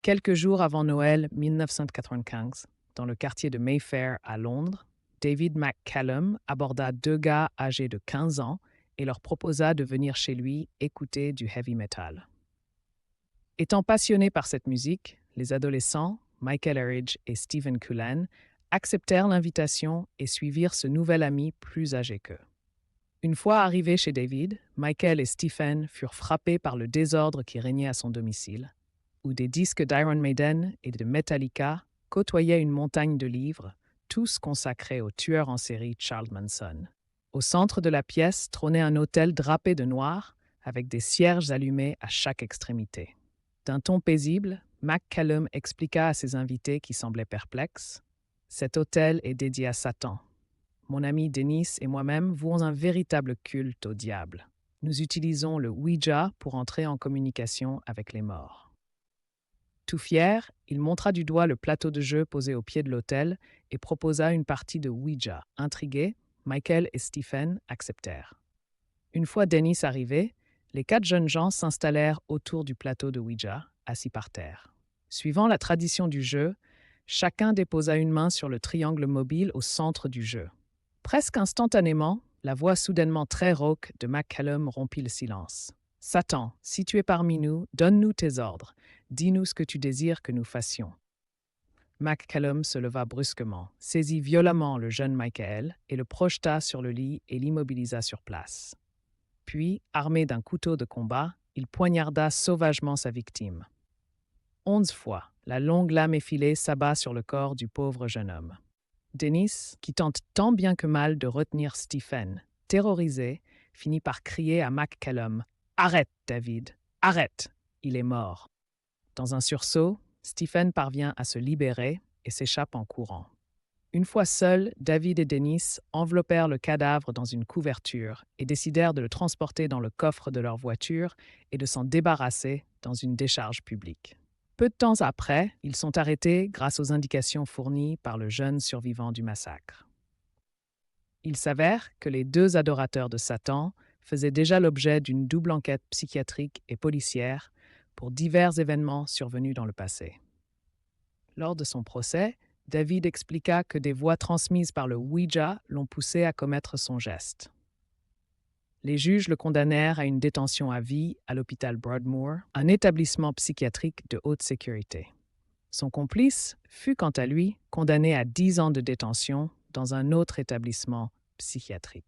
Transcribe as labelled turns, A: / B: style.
A: Quelques jours avant Noël 1995, dans le quartier de Mayfair à Londres, David McCallum aborda deux gars âgés de 15 ans et leur proposa de venir chez lui écouter du heavy metal. Étant passionnés par cette musique, les adolescents, Michael Eridge et Stephen Cullen, acceptèrent l'invitation et suivirent ce nouvel ami plus âgé qu'eux. Une fois arrivés chez David, Michael et Stephen furent frappés par le désordre qui régnait à son domicile, où des disques d'Iron Maiden et de Metallica côtoyaient une montagne de livres, tous consacrés au tueur en série Charles Manson. Au centre de la pièce trônait un autel drapé de noir, avec des cierges allumés à chaque extrémité. D'un ton paisible, McCallum expliqua à ses invités qui semblaient perplexes: « Cet autel est dédié à Satan. Mon ami Dennis et moi-même vouons un véritable culte au diable. Nous utilisons le Ouija pour entrer en communication avec les morts. » Tout fier, il montra du doigt le plateau de jeu posé au pied de l'autel et proposa une partie de Ouija. Intrigués, Michael et Stephen acceptèrent. Une fois Dennis arrivé, les quatre jeunes gens s'installèrent autour du plateau de Ouija, assis par terre. Suivant la tradition du jeu, chacun déposa une main sur le triangle mobile au centre du jeu. Presque instantanément, la voix soudainement très rauque de McCallum rompit le silence. « Satan, si tu es parmi nous, donne-nous tes ordres. Dis-nous ce que tu désires que nous fassions. » McCallum se leva brusquement, saisit violemment le jeune Michael et le projeta sur le lit et l'immobilisa sur place. Puis, armé d'un couteau de combat, il poignarda sauvagement sa victime. 11 fois, la longue lame effilée s'abat sur le corps du pauvre jeune homme. Dennis, qui tente tant bien que mal de retenir Stephen, terrorisé, finit par crier à McCallum: « Arrête, David, arrête, il est mort. » Dans un sursaut, Stephen parvient à se libérer et s'échappe en courant. Une fois seuls, David et Dennis enveloppèrent le cadavre dans une couverture et décidèrent de le transporter dans le coffre de leur voiture et de s'en débarrasser dans une décharge publique. Peu de temps après, ils sont arrêtés grâce aux indications fournies par le jeune survivant du massacre. Il s'avère que les deux adorateurs de Satan faisaient déjà l'objet d'une double enquête psychiatrique et policière pour divers événements survenus dans le passé. Lors de son procès, David expliqua que des voix transmises par le Ouija l'ont poussé à commettre son geste. Les juges le condamnèrent à une détention à vie à l'hôpital Broadmoor, un établissement psychiatrique de haute sécurité. Son complice fut quant à lui condamné à 10 ans de détention dans un autre établissement psychiatrique.